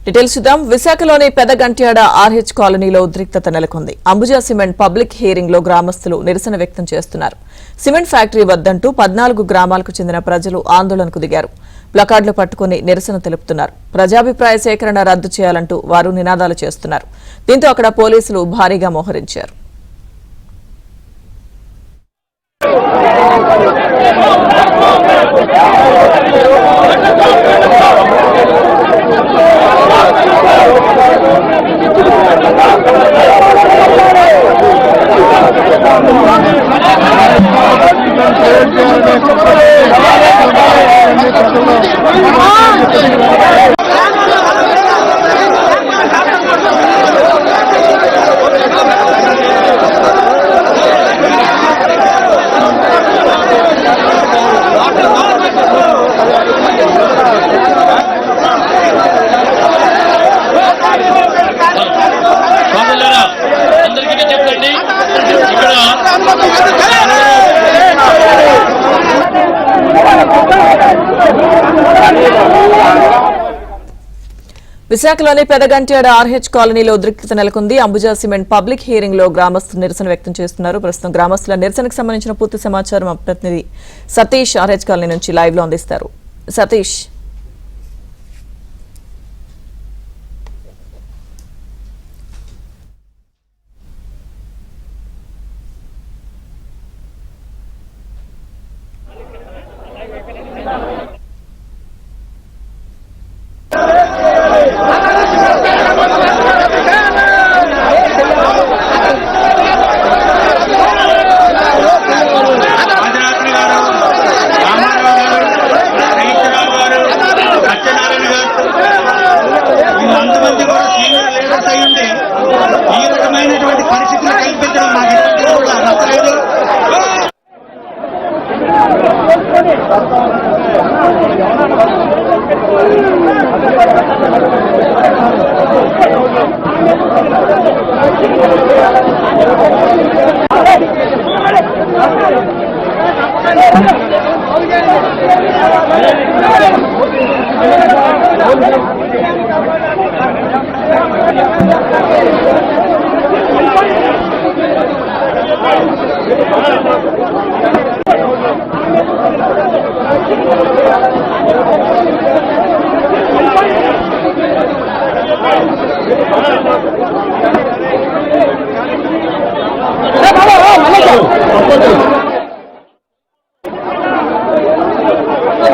Details చూద్దాం. విశాఖలోని Pedagantyada RH కాలనీలో ఉద్రిక్తత నెలకొంది. అంబుజా సిమెంట్ పబ్లిక్ హియరింగ్ లో గ్రామస్తులు నిరసన వ్యక్తం చేస్తున్నారు. సిమెంట్ ఫ్యాక్టరీ వద్దంటూ 14 గ్రామాలకు చెందిన ప్రజలు ఆందోళనకు దిగారు. ప్లకార్డులు పట్టుకుని నిరసన తెలుపుతున్నారు. ప్రజాభిప్రాయ సేకరణ రద్దు చేయాలంటూ వారు నినాదాలు చేస్తున్నారు. దీంతో అక్కడ పోలీసులు భారీగా మోహరించారు. విశాఖలోని పెదగంట్యాడ ఆర్హెచ్ కాలనీలో ఉద్రిక్తత నెలకొంది. అంబుజా సిమెంట్ పబ్లిక్ హియరింగ్ లో గ్రామస్తులు నిరసన వ్యక్తం చేస్తున్నారు. ప్రస్తుతం గ్రామస్తుల నిరసనకు సంబంధించిన పూర్తి సమాచారం మా ప్రతినిధి సతీష్ ఆర్హెచ్ కాలనీ నుంచి లైవ్ లో అందిస్తారు. సతీష్,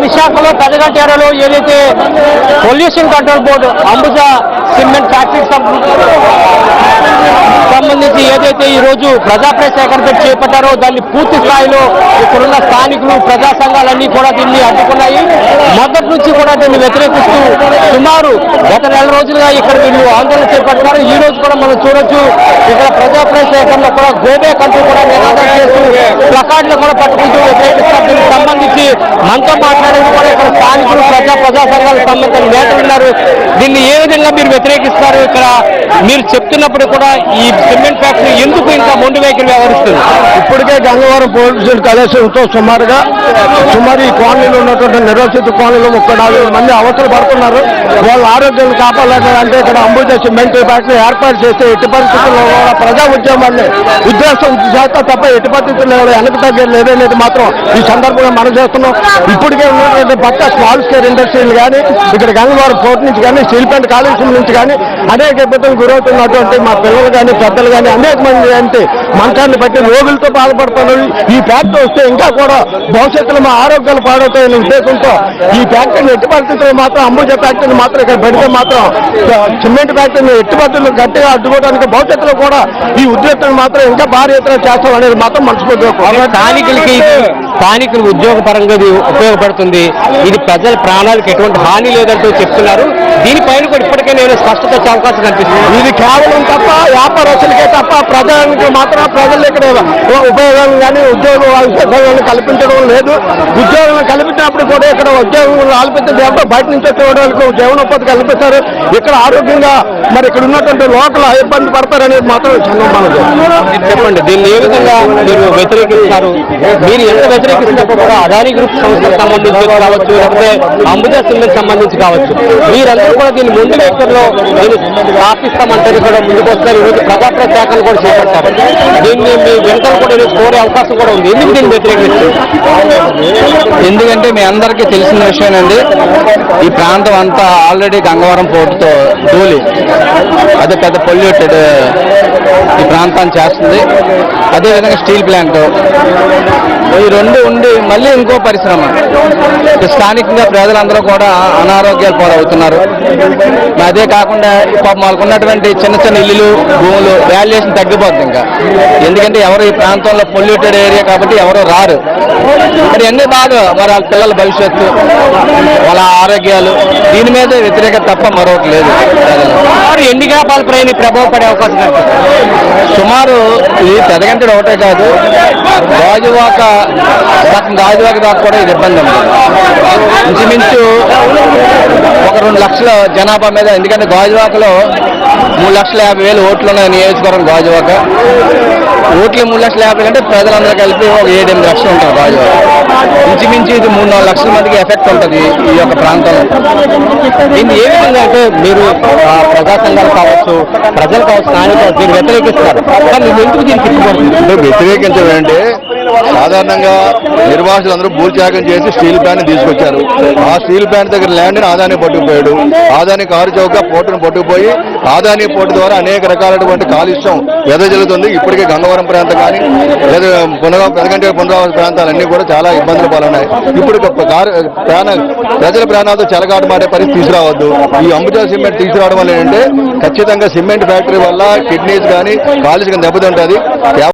విశాఖలో పెదగంట్యాడలో ఏదైతే pollution control board Ambuja cement ఫ్యాక్టరీకి సంబంధించి ఏదైతే ఈ రోజు ప్రజాప్రయ సేకరణ చేపట్టారో దాన్ని పూర్తి స్థాయిలో ఇక్కడున్న స్థానికులు ప్రజా సంఘాలన్నీ కూడా దీన్ని అడ్డుకున్నాయి. మొదటి నుంచి కూడా దీన్ని వ్యతిరేకిస్తూ సుమారు గత నెల రోజులుగా ఇక్కడ వీళ్ళు ఆందోళన చేపట్టారు. ఈ రోజు కూడా మనం చూడొచ్చు, ఇక్కడ ప్రజాప్రయ సేకరణలో కూడా గోబే కంటూ కూడా నినాదాలు చేస్తూ ప్లకార్డులు కూడా పట్టుకుంటూ వ్యతిరేకిస్తారు. దీనికి సంబంధించి మనతో మాట్లాడేది కూడా ఇక్కడ స్థానికులు ప్రజా సంఘాలకు సంబంధించిన నేతలు ఉన్నారు. దీన్ని ఏ విధంగా మీరు వ్యతిరేకిస్తారు? ఇక్కడ మీరు చెప్తున్నప్పుడు కూడా ఈ సిమెంట్ ఫ్యాక్టరీ ఎందుకు ఇంకా మొండి వైఖరి వ్యవహరిస్తుంది? ఇప్పటికే గంగవరం పోలీసులు కళాశాలతో సుమారు ఈ కాలనీలో ఉన్నటువంటి నిర్వసిత కాలనీలో 34 మంది అవసరం పడుతున్నారు. వాళ్ళ ఆరోగ్యాన్ని కాపాడాలంటే ఇక్కడ అంబుజా సిమెంట్ ఫ్యాక్టరీ ఏర్పాటు చేస్తే ఎట్టి పరిస్థితుల్లో కూడా ప్రజా ఉద్యమాన్ని ఉద్దేశం చేస్తా తప్ప ఎట్టి పరిస్థితుల్లో వెనక తగ్గేది లేదనేది మాత్రం ఈ సందర్భంగా మనం చేస్తున్నాం. ఇప్పటికే ఉన్నటువంటి పక్క స్మాల్ స్కేల్ ఇండస్ట్రీలు కానీ ఇక్కడ గంగవరం పోర్ట్ నుంచి కానీ స్టీల్ ప్లాంట్ కాలుష్యం నుంచి కానీ అనేక ఇబ్బందులు గురవుతున్నటువంటి మా పిల్లలు కానీ పెద్దలు కానీ అనేక మంది అంటే మంచాన్ని బట్టి రోగులతో బాధపడుతున్నారు. ఈ ఫ్యాక్టరీ వస్తే ఇంకా కూడా భవిష్యత్తులో మా ఆరోగ్యాలు పాడవుతాయనే ఉద్దేశంతో ఈ ఫ్యాక్టరీని ఎట్టి పరిస్థితుల్లో మాత్రం అంబుజా ఫ్యాక్టరీని మాత్రం ఇక్కడ పెడితే మాత్రం సిమెంట్ ఫ్యాక్టరీని ఎట్టి పరిస్థితులు గట్టిగా అడ్డుకోవడానికి భవిష్యత్తులో కూడా ఈ ఉద్యోగులను మాత్రం ఇంకా భారీ ఎత్తున చేస్తాం అనేది మాత్రం మనస్ఫూర్తిగా స్థానికులు ఉద్యోగ పరంగా ఇది ఉపయోగపడుతుంది. ఇది ప్రజల ప్రాణాలకు ఎటువంటి హాని లేదంటూ చెప్తున్నారు. దీనిపైన కూడా ఇప్పటికే నేను స్పష్టత వచ్చే అవకాశం కనిపిస్తుంది. ఇది కేవలం తప్ప వ్యాపారస్తులకే తప్ప ప్రజలకు మాత్రం ప్రజలు ఇక్కడ ఉపయోగం కానీ ఉద్యోగాలను కల్పించడం లేదు. ఉద్యోగాలను కల్పించినప్పుడు కూడా ఇక్కడ ఉద్యోగం కల్పించడం ఎవరో బయట నుంచి వచ్చే వాళ్ళకు జీవనోపాధి కల్పిస్తారు. ఇక్కడ ఆరోగ్యంగా మరి ఇక్కడ ఉన్నటువంటి లోకల్ ఇబ్బంది పడతారనేది మాత్రం చెప్పండి. దీన్ని ఏ విధంగా మీరు వ్యతిరేకిస్తారు? మీరు ఎంత వ్యతిరేకిస్తున్నప్పుడు కూడా అదానీ గ్రూప్ సంస్థకు సంబంధించి కావచ్చు, లేకపోతే అంబుజా సిమెంట్ సంబంధించి కావచ్చు, మీరందరూ కూడా దీన్ని ముందు ఫ్యూచర్ లో దీన్ని స్థాపిస్తామంటే కూడా ముందుకు వస్తారు. ఈరోజు ప్రజాప్రయ శాఖలు కూడా చేపట్టారు. దీన్ని మీ వెంటనే కూడా ఈరోజు కోరే అవకాశం కూడా ఉంది. ఎందుకు దీన్ని వ్యతిరేకిస్తారు? ఎందుకంటే మీ అందరికీ తెలిసిన విషయమేనండి, ఈ ప్రాంతం అంతా ఆల్రెడీ గంగవరం పోర్టుతో ధూళి, అదే పెద్ద పొల్యూటెడ్ ఈ ప్రాంతాన్ని చేస్తుంది. అదేవిధంగా స్టీల్ ప్లాంట్, ఈ రెండు ఉండి మళ్ళీ ఇంకో పరిశ్రమ, స్థానికంగా ప్రజలందరూ కూడా అనారోగ్యాలు పాలవుతున్నారు. అదే కాకుండా పాపం వాళ్ళకు ఉన్నటువంటి చిన్న చిన్న ఇల్లులు, భూములు వాల్యుయేషన్ తగ్గిపోతుంది ఇంకా. ఎందుకంటే ఎవరు ఈ ప్రాంతంలో పొల్యూటెడ్ ఏరియా కాబట్టి ఎవరు రారు. మరి అన్ని బాగా మరి వాళ్ళ పిల్లల భవిష్యత్తు, వాళ్ళ ఆరోగ్యాలు, దీని మీద వ్యతిరేకత తప్ప మరొకటి లేదు. ఎన్ని గ్రామాల పైన ప్రభావం పడే అవకాశం కనిపిస్తుంది? సుమారు ఈ పెదగంటడు ఒకటే కాదు, గాజువాక దాకా కూడా ఇది ఇబ్బంది ఉంది. ఇంచుమించు ఒక 2 లక్షల జనాభా మీద, ఎందుకంటే గాజువాకలో 3,50,000 ఓట్లు ఉన్నాయి నియోజకవర్గం. గాజువాక ఓట్లు 3,50,000 అంటే ప్రజలందరూ కలిపి ఒక 7-8 లక్షలు ఉంటారు గాజువాక. ఇంచుమించు ఇది 3-4 లక్షల మందికి ఎఫెక్ట్ ఉంటుంది ఈ యొక్క ప్రాంతంలో. దీన్ని ఏ విధంగా అంటే మీరు ప్రజా సంఘాలు కావచ్చు, ప్రజలు కావచ్చు, స్థానికులు దీన్ని వ్యతిరేకిస్తారు. కానీ మీరు ఎందుకు దీన్ని తిప్పుకోండి? వ్యతిరేకించడం అంటే సాధారణంగా నిర్వాసులందరూ భూత్యాగం చేసి స్టీల్ ప్లాంట్ తీసుకొచ్చారు. ఆ స్టీల్ ప్లాంట్ దగ్గర ల్యాండ్ని ఆదాని పట్టుకుపోయాడు. ఆదాని కారు చౌక పోర్టును పట్టుకుపోయి ఆదాని పోర్టు ద్వారా అనేక రకాలైనటువంటి కాలుష్యం వెదజల్లుతుంది. ఇప్పటికే గంగవరం ప్రాంతం కానీ లేదా పెదగంటి పునరావాస ప్రాంతాలన్నీ కూడా చాలా ఇబ్బందులు పాలన్నాయి. ఇప్పుడు ప్రజల ప్రాణాలతో చెలగాటు మారే పరిస్థితి తీసుకురావద్దు. ఈ అంబుజా సిమెంట్ తీసుకురావడం వల్ల ఏంటంటే ఖచ్చితంగా సిమెంట్ ఫ్యాక్టరీ వల్ల కిడ్నీస్ కానీ కాలుష్యం దెబ్బతింటుంది.